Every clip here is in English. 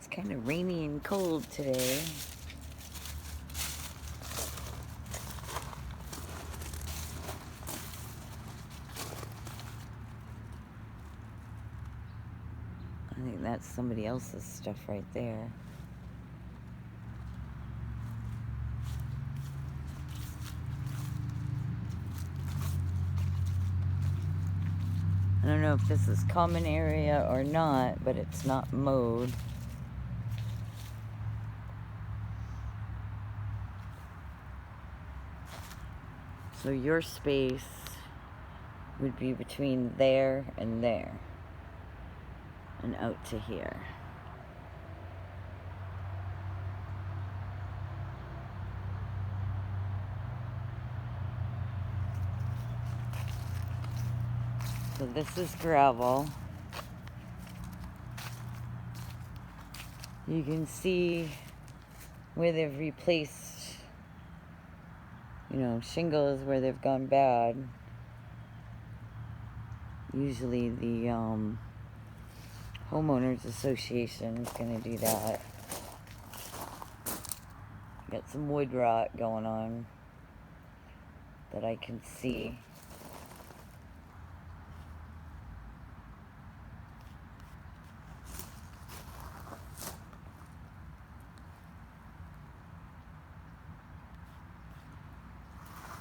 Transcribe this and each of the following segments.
It's kind of rainy and cold today. I think that's somebody else's stuff right there. I don't know if this is common area or not, but it's not mowed. So your space would be between there and there, and out to here. So this is gravel. You can see where they've replaced, you know, shingles where they've gone bad. Usually the homeowners association is going to do that. Got some wood rot going on that I can see.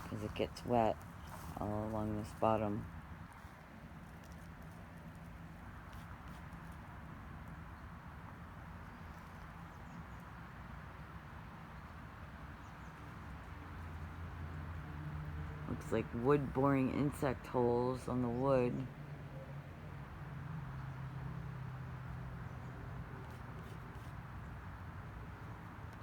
Because it gets wet all along this bottom. Looks like wood boring insect holes on the wood.